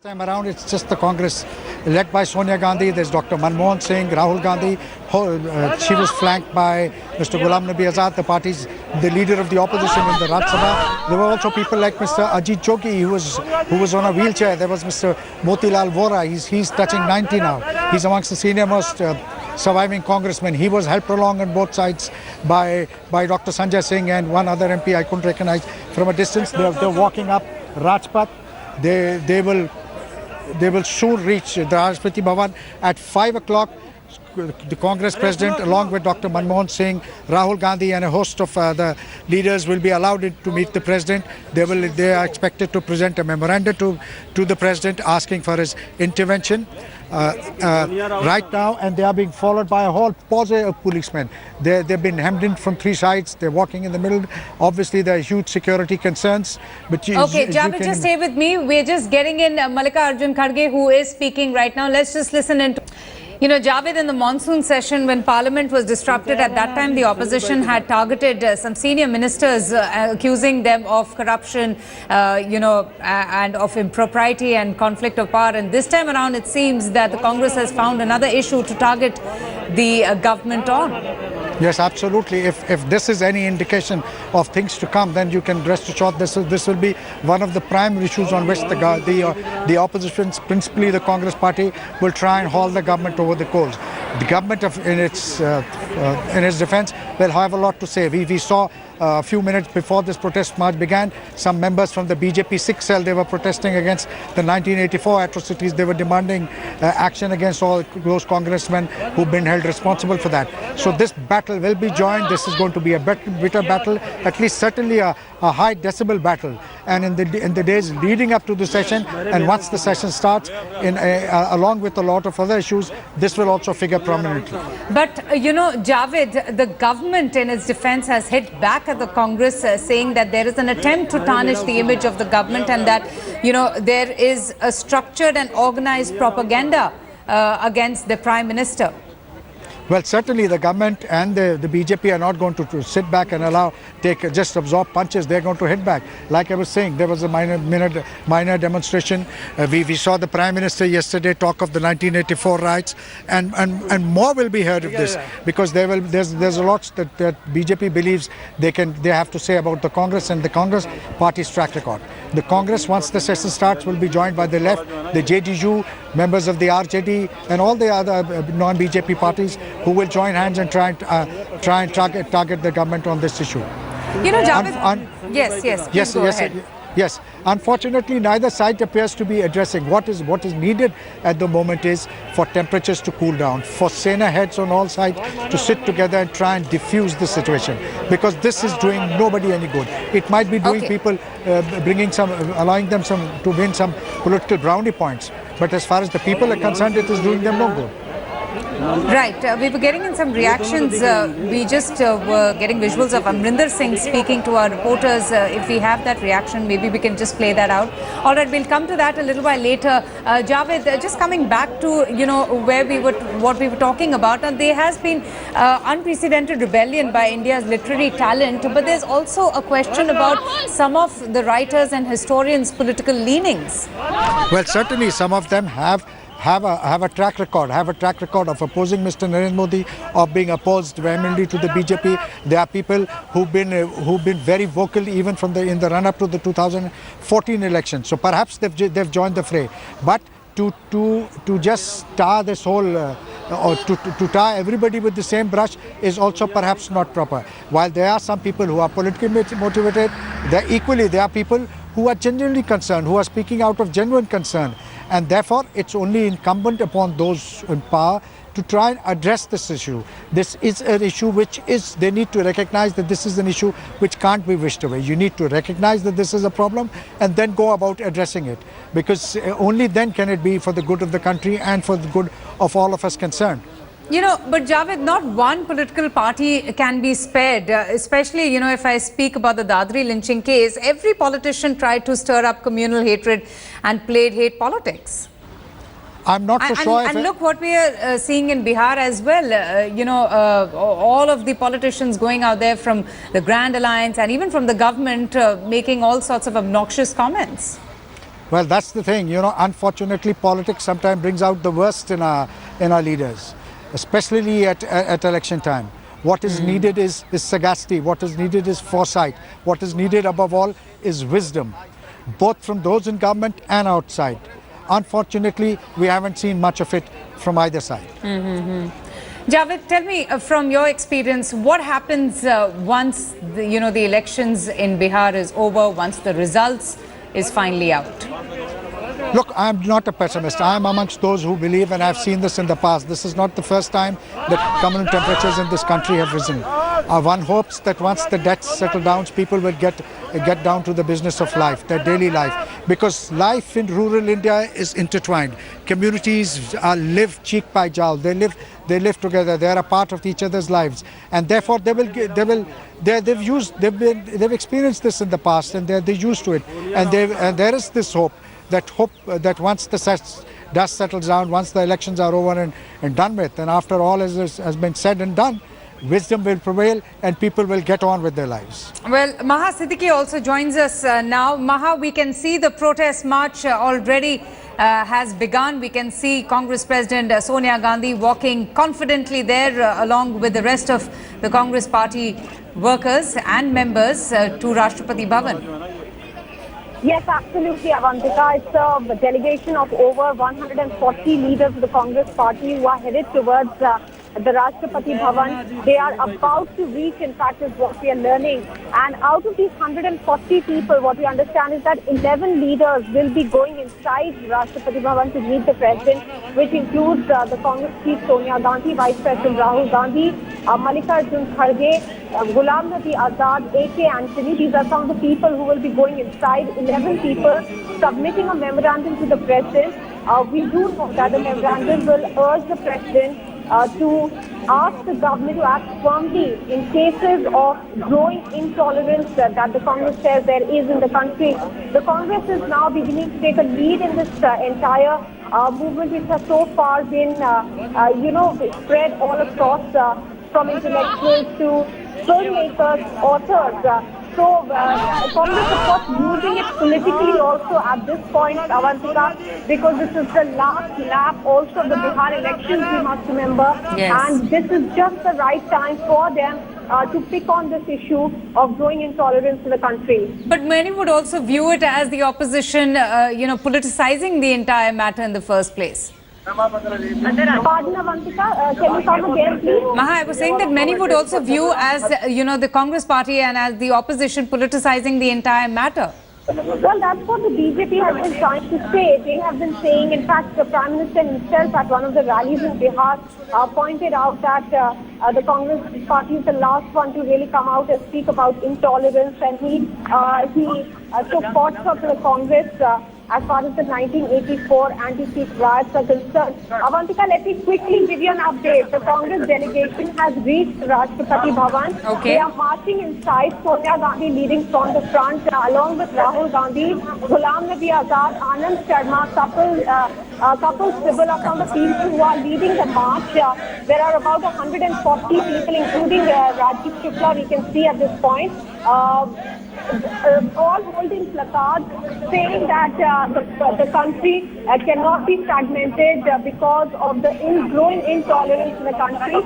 Time around, it's just the Congress led by Sonia Gandhi. There's Dr. Manmohan Singh, Rahul Gandhi. She was flanked by Mr. Ghulam Nabi Azad, the leader of the opposition in the Rajya Sabha. There were also people like Mr. Ajit Jogi, who was on a wheelchair. There was Mr. Motilal Vora. He's touching 90 now. He's amongst the senior most surviving congressmen. He was helped along on both sides by Dr. Sanjay Singh and one other MP I couldn't recognize from a distance. They're walking up Rajpath. They will soon reach the Rashtrapati Bhavan at 5 o'clock. The Congress President, along with Dr. Manmohan Singh, Rahul Gandhi and a host of the leaders will be allowed to meet the President. They are expected to present a memorandum to the President asking for his intervention right now, and they are being followed by a whole posse of policemen. They've been hemmed in from three sides. They're walking in the middle. Obviously, there are huge security concerns. But okay, Javed, just stay with me. We're just getting in Mallikarjun Kharge, who is speaking right now. Let's just listen in. You know, Javed, in the monsoon session, when Parliament was disrupted, at that time the opposition had targeted some senior ministers, accusing them of corruption, and of impropriety and conflict of power. And this time around, it seems that the Congress has found another issue to target the government on. Yes, absolutely. If this is any indication of things to come, then you can rest assured this will be one of the primary issues on which the opposition, principally the Congress party, will try and haul the government over the coals. The government, in its defence, will have a lot to say. We saw a few minutes before this protest march began, some members from the BJP Sikh cell, they were protesting against the 1984 atrocities. They were demanding action against all those congressmen who've been held responsible for that. So this battle will be joined. This is going to be a bitter battle, at least certainly a high decibel battle. And in the days leading up to the session, and once the session starts, along with a lot of other issues, this will also figure prominently. But, Javed, the government in its defense has hit back at the Congress, saying that there is an attempt to tarnish the image of the government and that, there is a structured and organized propaganda against the Prime Minister. Well, certainly the government and the BJP are not going to sit back and just absorb punches. They're going to hit back. Like I was saying, there was a minor demonstration. We saw the Prime Minister yesterday talk of the 1984 riots, and more will be heard of this because there's a lot that BJP believes they have to say about the Congress and the Congress party's track record. The Congress, once the session starts, will be joined by the left, the JDU, members of the RJD, and all the other non-BJP parties who will join hands and try and target the government on this issue. Javed, yes. Unfortunately, neither side appears to be addressing what is needed at the moment is for temperatures to cool down, for Sena heads on all sides to sit together and try and diffuse the situation, because this is doing nobody any good. It might be doing people, allowing them to win some political brownie points, but as far as the people are concerned, it is doing them no good. Right. We were getting in some reactions. We just were getting visuals of Amrinder Singh speaking to our reporters. If we have that reaction, maybe we can just play that out. All right, we'll come to that a little while later. Javed, just coming back to, what we were talking about. And there has been unprecedented rebellion by India's literary talent. But there's also a question about some of the writers and historians' political leanings. Well, certainly some of them have a track record of opposing Mr. Narendra Modi, of being opposed vehemently to the BJP. There are people who've been very vocal even in the run-up to the 2014 election. So perhaps they've joined the fray. But to just tar this whole or to tar everybody with the same brush is also perhaps not proper. While there are some people who are politically motivated, there are people who are genuinely concerned, who are speaking out of genuine concern. And therefore, it's only incumbent upon those in power to try and address this issue. This is an issue they need to recognize that this is an issue which can't be wished away. You need to recognize that this is a problem and then go about addressing it, because only then can it be for the good of the country and for the good of all of us concerned. But Javed, not one political party can be spared, especially, if I speak about the Dadri lynching case, every politician tried to stir up communal hatred and played hate politics. I'm not so sure. And look what we are seeing in Bihar as well. All of the politicians going out there from the Grand Alliance and even from the government making all sorts of obnoxious comments. Well, that's the thing, unfortunately politics sometimes brings out the worst in our leaders, especially at election time. What is needed is sagacity, what is needed is foresight, what is needed above all is wisdom, both from those in government and outside. Unfortunately, we haven't seen much of it from either side. Javed, tell me from your experience, what happens once the elections in Bihar is over, once the results is finally out? Look, I'm not a pessimist. I'm amongst those who believe, and I've seen this in the past. This is not the first time that communal temperatures in this country have risen. One hopes that once the debts settle down, people will get down to the business of life, their daily life. Because life in rural India is intertwined. Communities live cheek by jowl. They live together. They are a part of each other's lives, and therefore they've experienced this in the past, and they're used to it. And there is this hope that once the dust settles down, once the elections are over and done with, and after all has been said and done, wisdom will prevail and people will get on with their lives. Well, Maha Siddiqui also joins us now. Maha, we can see the protest march already has begun. We can see Congress President Sonia Gandhi walking confidently there along with the rest of the Congress party workers and members to Rashtrapati Bhavan. Yes, absolutely, Avantika. It's a delegation of over 140 leaders of the Congress party who are headed towards the Rashtrapati Bhavan. They are about to reach, in fact, is what we are learning. And out of these 140 people, what we understand is that 11 leaders will be going inside Rashtrapati Bhavan to meet the president, which includes the Congress chief Sonia Gandhi, Vice President Rahul Gandhi, Mallikarjun Kharge, Ghulam Nabi Azad, A.K. Antony. These are some of the people who will be going inside. 11 people submitting a memorandum to the president. We do know that the memorandum will urge the president to ask the government to act firmly in cases of growing intolerance that the Congress says there is in the country. The Congress is now beginning to take a lead in this entire movement, which has so far been, spread all across from intellectuals to filmmakers, authors. So Congress, of course, using it politically also at this point, Avantika, because this is the last lap also of the Bihar elections, we must remember. Yes. And this is just the right time for them to pick on this issue of growing intolerance in the country. But many would also view it as the opposition, politicizing the entire matter in the first place. Pardon, Avantika, can you come again, please? Maha, I was saying that many would also view as, the Congress party and as the opposition politicizing the entire matter. Well, that's what the BJP has been trying to say. They have been saying, in fact, the Prime Minister himself at one of the rallies in Bihar pointed out that the Congress party is the last one to really come out and speak about intolerance, and he took pots up to the Congress as far as the 1984 anti-Sikh riots are concerned. Avantika, let me quickly give you an update. The Congress delegation has reached Rashtrapati Bhavan. Okay. They are marching inside, Sonia Gandhi leading from the front, along with Rahul Gandhi, Ghulam Nabi Azad, Anand Sharma, Kapil Sibal are some of the people who are leading the march. There are about 140 people, including Rajiv Shukla, we can see at this point. All holding placards saying that the country cannot be fragmented because of the growing intolerance in the country.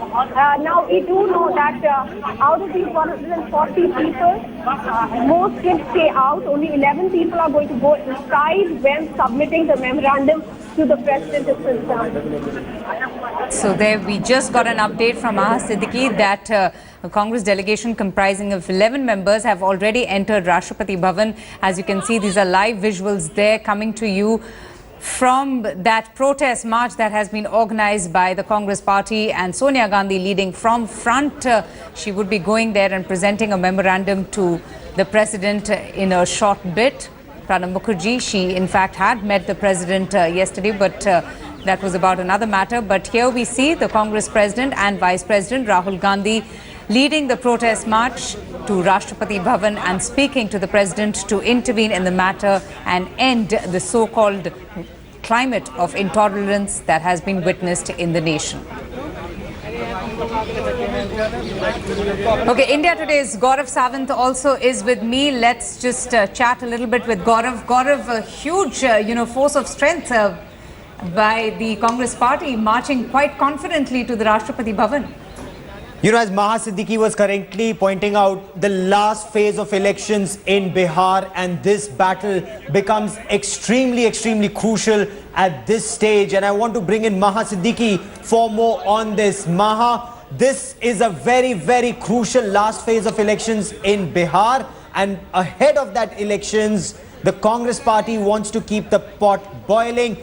Now, we do know that out of these 140 people, most will stay out. Only 11 people are going to go inside when submitting the memorandum to the president is concerned. So there we just got an update from Maha Siddiqui that a Congress delegation comprising of 11 members have already entered Rashtrapati Bhavan. As you can see, these are live visuals there coming to you from that protest march that has been organized by the Congress party, and Sonia Gandhi leading from front. She would be going there and presenting a memorandum to the president in a short bit. President Mukherjee, she in fact had met the president yesterday, but that was about another matter. But here we see the Congress president and Vice President Rahul Gandhi leading the protest march to Rashtrapati Bhavan and speaking to the president to intervene in the matter and end the so-called climate of intolerance that has been witnessed in the nation. Okay, India Today's Gaurav Sawant also is with me. Let's just chat a little bit with Gaurav. Gaurav, a huge, force of strength by the Congress party marching quite confidently to the Rashtrapati Bhavan. As Maha Siddiqui was currently pointing out, the last phase of elections in Bihar, and this battle becomes extremely crucial at this stage. And I want to bring in Maha Siddiqui for more on this. Maha, this is a very crucial last phase of elections in Bihar, and ahead of that elections, the Congress party wants to keep the pot boiling.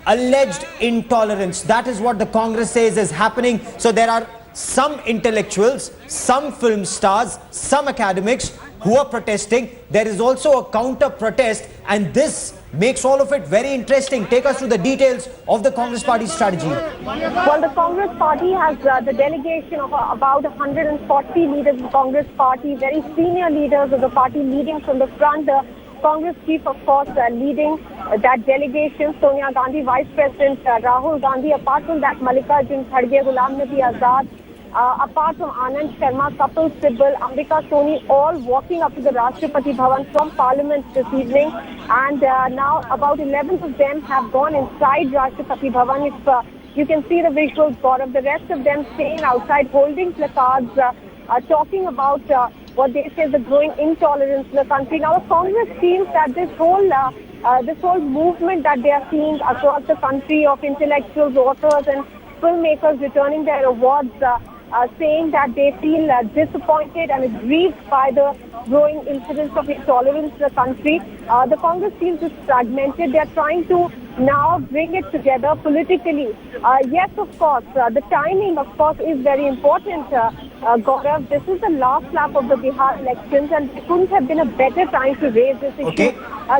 Alleged intolerance, that is what the Congress says is happening. So there are some intellectuals, some film stars, some academics who are protesting. There is also a counter protest, and this makes all of it very interesting. Take us through the details of the Congress party strategy. Well, the Congress party has the delegation of about 140 leaders of the Congress party, very senior leaders of the party leading from the front. The Congress chief, of course, leading that delegation, Sonia Gandhi, Vice President Rahul Gandhi, apart from that, Mallikarjun Kharge, Ghulam Nabi Azad, apart from Anand Sharma, Kapil Sibal, Ambika Soni, all walking up to the Rashtrapati Bhavan from Parliament this evening. And now about 11 of them have gone inside Rashtrapati Bhavan. If you can see the visuals, Gaurav, the rest of them staying outside, holding placards, talking about what they say is the growing intolerance in the country. Now, the Congress feels that this whole movement that they are seeing across the country of intellectuals, authors and filmmakers returning their awards, saying that they feel disappointed and aggrieved by the growing incidence of intolerance in the country. The Congress feels it's fragmented. They are trying to now bring it together politically. Yes, of course, the timing, of course, is very important. Gaurav, this is the last lap of the Bihar elections, and it couldn't have been a better time to raise this issue. Okay.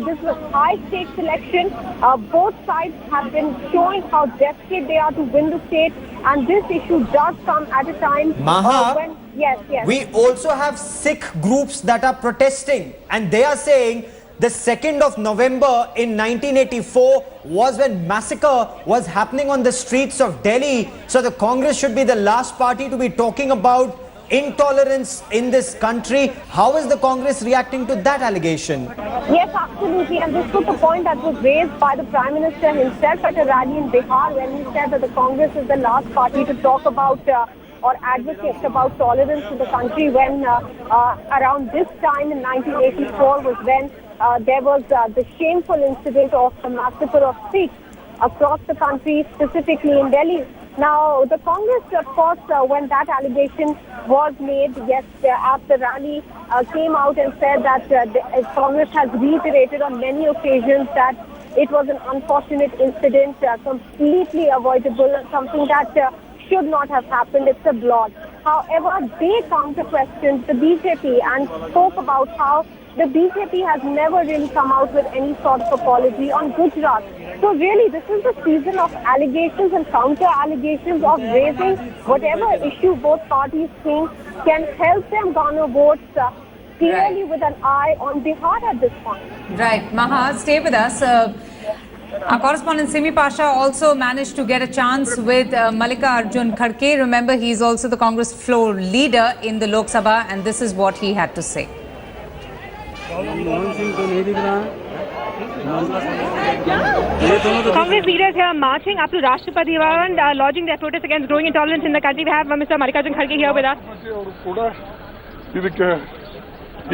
This was a high-stakes election. Both sides have been showing how desperate they are to win the state, and this issue does come at a time Maha, when... Yes. We also have Sikh groups that are protesting, and they are saying the 2nd of November in 1984 was when massacre was happening on the streets of Delhi. So the Congress should be the last party to be talking about intolerance in this country. How is the Congress reacting to that allegation? Yes, absolutely. And this was the point that was raised by the Prime Minister himself at a rally in Bihar, when he said that the Congress is the last party to talk about or advocate about tolerance in the country, when around this time in 1984 was when there was the shameful incident of the massacre of Sikhs across the country, specifically in Delhi. Now, the Congress, of course, when that allegation was made, yes, at the rally, came out and said that the Congress has reiterated on many occasions that it was an unfortunate incident, completely avoidable, something that should not have happened. It's a blot. However, they counter-questioned the BJP and spoke about how the BJP has never really come out with any sort of apology on Gujarat. So really, this is the season of allegations and counter-allegations, of raising whatever issue both parties think can help them garner votes, clearly with an eye on Bihar at this point. Right. Maha, stay with us. Our correspondent Simi Pasha also managed to get a chance with Mallikarjun Kharge. Remember, he is also the Congress floor leader in the Lok Sabha, and this is what he had to say. Congress leaders here marching up to Rashtrapati Bhavan, lodging their protest against growing intolerance in the country. We have Mr. Mallikarjun Kharge here with us.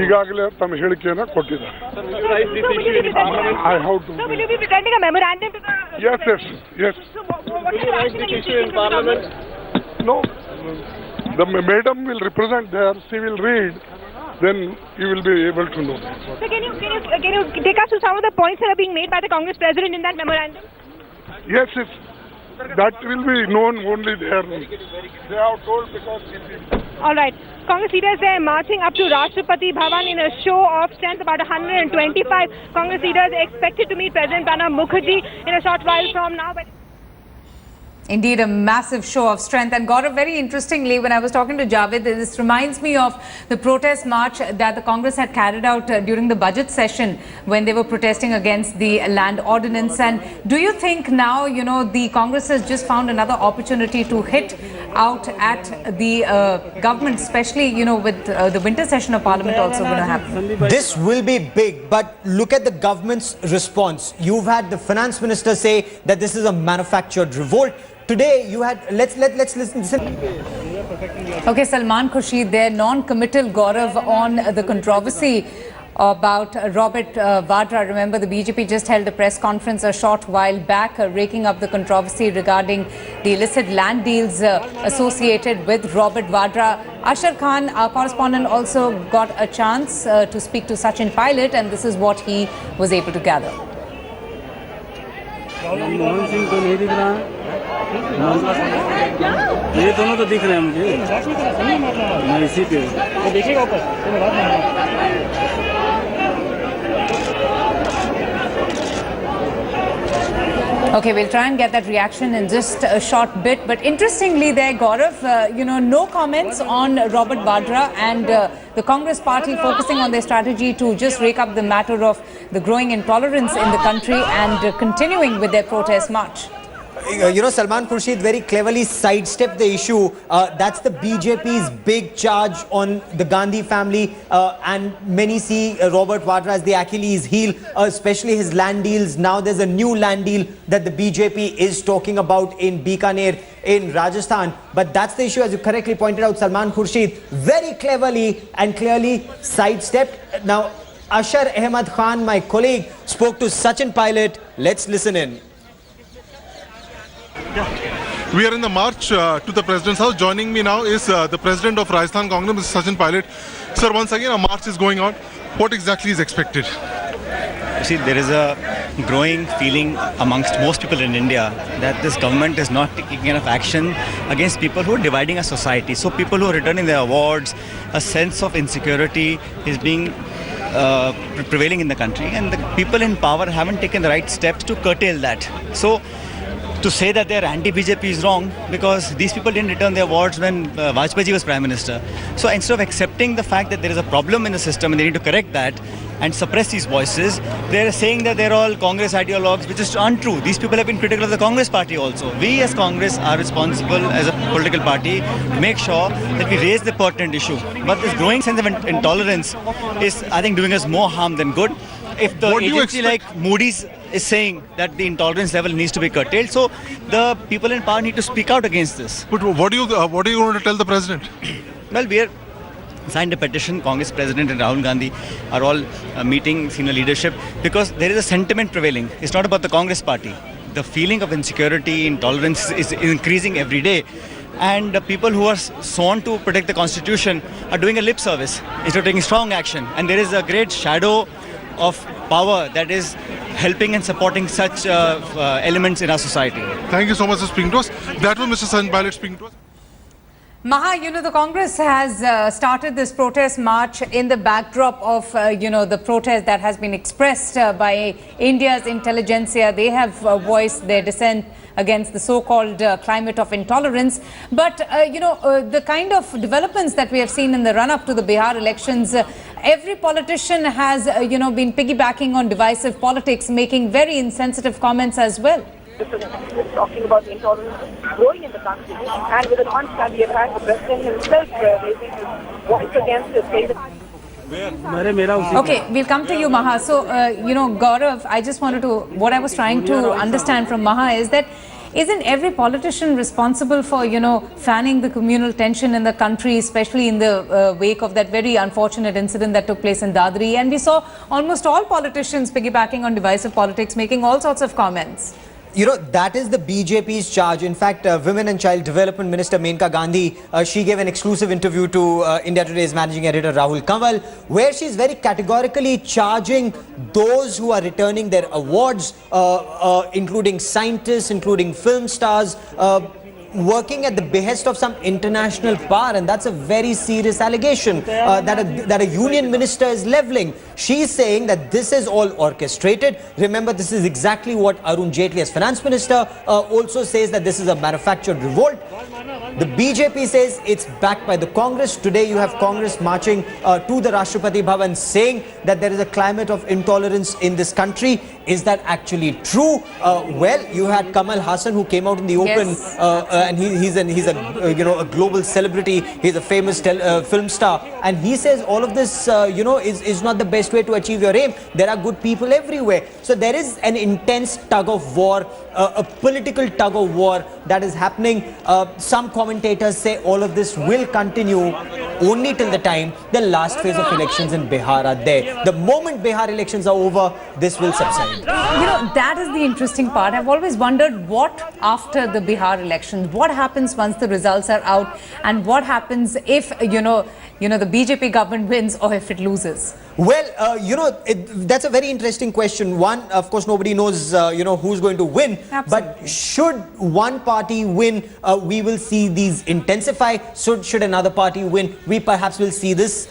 ಈಗಾಗಲೇ ತಮ್ಮ ಹೇಳಿಕೆಯನ್ನು ಕೊಟ್ಟಿದ್ದಾರೆ. I have to. So will you be presenting a memorandum to the... Yes. So what is the action against you in Parliament? No, the madam will represent there. She will read. Then you will be able to know. So can you take us to some of the points that are being made by the Congress president in that memorandum? Yes. That will be known only there. They have told because. All right. Congress leaders are marching up to Rashtrapati Bhavan in a show of strength. About 125 Congress leaders are expected to meet President Mukherjee in a short while from now. Indeed, a massive show of strength. And Gaurav, very interestingly, when I was talking to Javed, this reminds me of the protest march that the Congress had carried out during the budget session when they were protesting against the land ordinance. And do you think now, the Congress has just found another opportunity to hit out at the government, especially, with the winter session of Parliament also going to happen? This will be big, but look at the government's response. You've had the finance minister say that this is a manufactured revolt. Today, you had, let's listen. Okay, Salman Khurshid there, non-committal, Gaurav, on the controversy about Robert Vadra. Remember, the BJP just held a press conference a short while back, raking up the controversy regarding the illicit land deals associated with Robert Vadra. Ashar Khan, our correspondent, also got a chance to speak to Sachin Pilot, and this is what he was able to gather. Mohan Singh तो नहीं दिख रहा है, ये दोनों तो दिख रहे हैं मुझे, मैं इसी पे देखिएगा ऊपर। Okay, we'll try and get that reaction in just a short bit. But interestingly there, Gaurav, no comments on Robert Vadra and the Congress party focusing on their strategy to just rake up the matter of the growing intolerance in the country and continuing with their protest march. Salman Khurshid very cleverly sidestepped the issue. That's the BJP's big charge on the Gandhi family, and many see Robert Vadra as the Achilles heel, especially his land deals. Now there's a new land deal that the BJP is talking about in Bikaner in Rajasthan. But that's the issue, as you correctly pointed out, Salman Khurshid very cleverly and clearly sidestepped. Now, Ashar Ahmad Khan, my colleague, spoke to Sachin Pilot. Let's listen in. We are in the march to the President's house. Joining me now is the President of Rajasthan Congress, Mr. Sachin Pilot. Sir, once again a march is going on. What exactly is expected? You see, there is a growing feeling amongst most people in India that this government is not taking enough action against people who are dividing our society. So people who are returning their awards, a sense of insecurity is being prevailing in the country, and the people in power haven't taken the right steps to curtail that. So to say that they're anti-BJP is wrong, because these people didn't return their awards when Vajpayee was Prime Minister. So instead of accepting the fact that there is a problem in the system and they need to correct that and suppress these voices, they're saying that they're all Congress ideologues, which is untrue. These people have been critical of the Congress party also. We as Congress are responsible as a political party to make sure that we raise the pertinent issue. But this growing sense of intolerance is, I think, doing us more harm than good. If the agency like Moody's is saying that the intolerance level needs to be curtailed, so the people in power need to speak out against this. But what are you going to tell the President? Well, we are signed a petition. Congress President and Rahul Gandhi are all meeting senior leadership, because there is a sentiment prevailing. It's not about the Congress party. The feeling of insecurity, intolerance is increasing every day. And the people who are sworn to protect the Constitution are doing a lip service instead of taking strong action. And there is a great shadow of power that is helping and supporting such elements in our society. Thank you so much for speaking to us. That was Mr. Sachin Pilot speaking to us. Maha, the Congress has started this protest march in the backdrop of, the protest that has been expressed by India's intelligentsia. They have voiced their dissent against the so-called climate of intolerance. But, the kind of developments that we have seen in the run-up to the Bihar elections, every politician has, been piggybacking on divisive politics, making very insensitive comments as well. Talking about the intolerance growing in the country, and with the launch that we have had, the President himself raising his voice against it. Okay, we'll come to you, Maha. So, Gaurav, I just wanted to, what I was trying to understand from Maha is that isn't every politician responsible for, fanning the communal tension in the country, especially in the wake of that very unfortunate incident that took place in Dadri? And we saw almost all politicians piggybacking on divisive politics, making all sorts of comments. That is the BJP's charge. In fact, Women and Child Development Minister Menka Gandhi, she gave an exclusive interview to India Today's managing editor Rahul Kanwal, where she's very categorically charging those who are returning their awards, including scientists, including film stars, working at the behest of some international power, and that's a very serious allegation that a union minister is leveling. She's saying that this is all orchestrated. Remember, this is exactly what Arun Jaitley as finance minister also says, that this is a manufactured revolt. The BJP says it's backed by the Congress. Today you have Congress marching to the Rashtrapati Bhavan saying that there is a climate of intolerance in this country. Is that actually true? Well, you had Kamal Hassan who came out in the open, Yes. and he's a global celebrity. He's a famous film star, and he says all of this is not the best way to achieve your aim. There are good people everywhere. So there is an intense tug of war, a political tug of war that is happening. Some commentators say all of this will continue only till the time the last phase of elections in Bihar are there. The moment Bihar elections are over, this will subside. That is the interesting part. I've always wondered what after the Bihar elections, what happens once the results are out, and what happens if, the BJP government wins or if it loses. Well, that's a very interesting question. One, of course, nobody knows, who's going to win. Absolutely. But should one party win, we will see these intensify. Should another party win, we perhaps will see this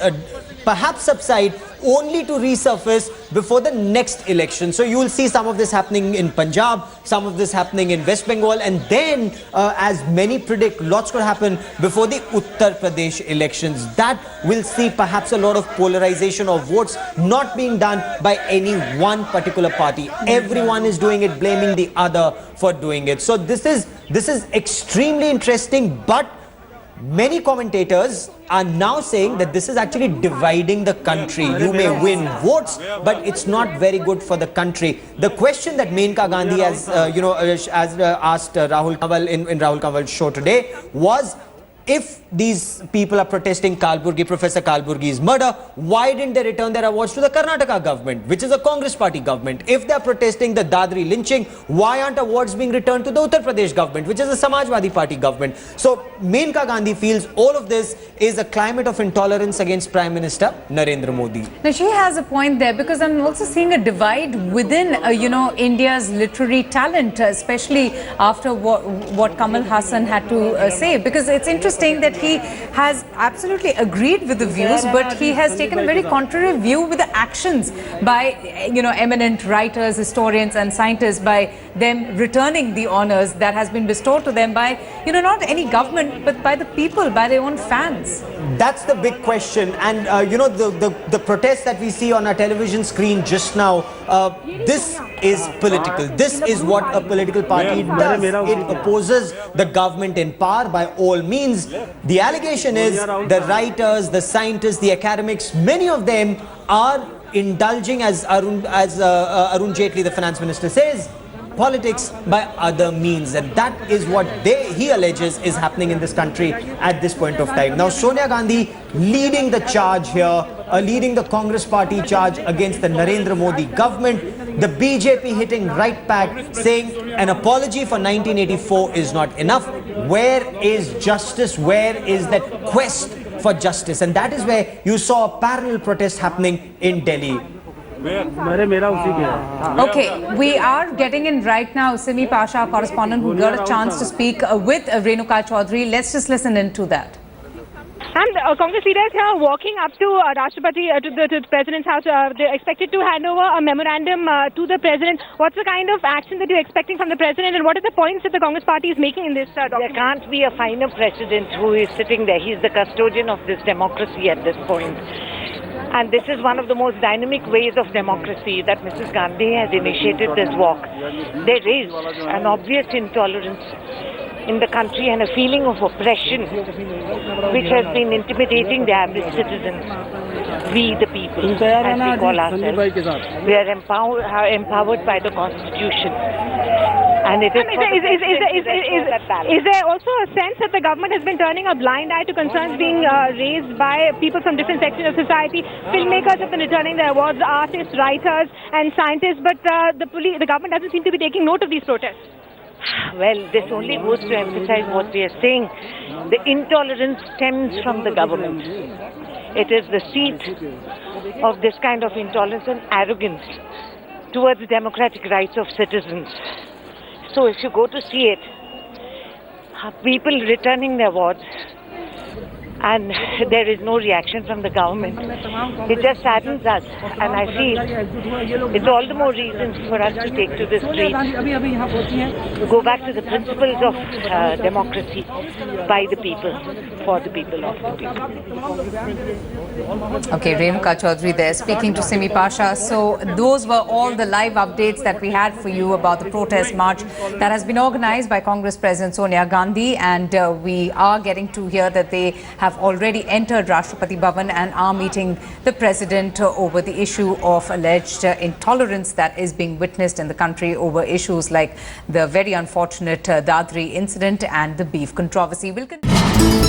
perhaps subside only to resurface before the next election. So you will see some of this happening in Punjab, some of this happening in West Bengal, and then, as many predict, lots could happen before the Uttar Pradesh elections. That will see perhaps a lot of polarization of votes not being done by any one particular party. Everyone is doing it, blaming the other for doing it. So this is extremely interesting, but many commentators are now saying that this is actually dividing the country. You may win votes, but it's not very good for the country. The question that Menka Gandhi has, asked Rahul Kanwal in Rahul Kanwal's show today was, if these people are protesting Professor Kalburgi's murder, why didn't they return their awards to the Karnataka government, which is a Congress party government? If they're protesting the Dadri lynching, why aren't awards being returned to the Uttar Pradesh government, which is a Samajwadi party government? So Menka Gandhi feels all of this is a climate of intolerance against Prime Minister Narendra Modi. Now, she has a point there, because I'm also seeing a divide within, India's literary talent, especially after what Kamal Hassan had to say, because it's interesting that he has absolutely agreed with the views, but he has taken a very contrary view with the actions by, eminent writers, historians and scientists, by them returning the honors that has been bestowed to them by, not any government, but by the people, by their own fans. That's the big question. And, the protest that we see on our television screen just now, this is political. This is what a political party does. It opposes the government in power by all means. The allegation is the writers, the scientists, the academics, many of them are indulging, as Arun Jaitley, the finance minister, says, politics by other means, and that is what he alleges is happening in this country at this point of time. Now Sonia Gandhi leading the charge here, leading the Congress party charge against the Narendra Modi government. The BJP hitting right back, saying an apology for 1984 is not enough. Where is justice? Where is that quest for justice? And that is where you saw a parallel protest happening in Delhi. Okay, we are getting in right now Simi Pasha, our correspondent, who got a chance to speak with Renuka Chaudhary. Let's just listen into that. And Congress leaders here walking up to Rashtrapati, to the President's house. They're expected to hand over a memorandum to the President. What's the kind of action that you're expecting from the President, and what are the points that the Congress party is making in this document? There can't be a finer President who is sitting there. He's the custodian of this democracy at this point. And this is one of the most dynamic ways of democracy that Mrs. Gandhi has initiated this walk. There is an obvious intolerance in the country and a feeling of oppression which has been intimidating the average citizens. We, the people, as we call ourselves, we are empowered by the Constitution. And it is is there also a sense that the government has been turning a blind eye to concerns being raised by people from different sections of society? Filmmakers have been returning their awards, artists, writers and scientists, but the government doesn't seem to be taking note of these protests. Well, this only goes to emphasize what we are saying. The intolerance stems from the government. It is the seat of this kind of intolerance and arrogance towards democratic rights of citizens. So if you go to see it, people returning their awards and there is no reaction from the government. It just saddens us, and I feel it's all the more reasons for us to take to the streets, go back to the principles of democracy, by the people, for the people, of the people. Okay, Renuka Chaudhary there speaking to Simi Pasha. So those were all the live updates that we had for you about the protest march that has been organized by Congress President Sonia Gandhi, and we are getting to hear that they have already entered Rashtrapati Bhavan and are meeting the President over the issue of alleged intolerance that is being witnessed in the country over issues like the very unfortunate Dadri incident and the beef controversy. We'll continue.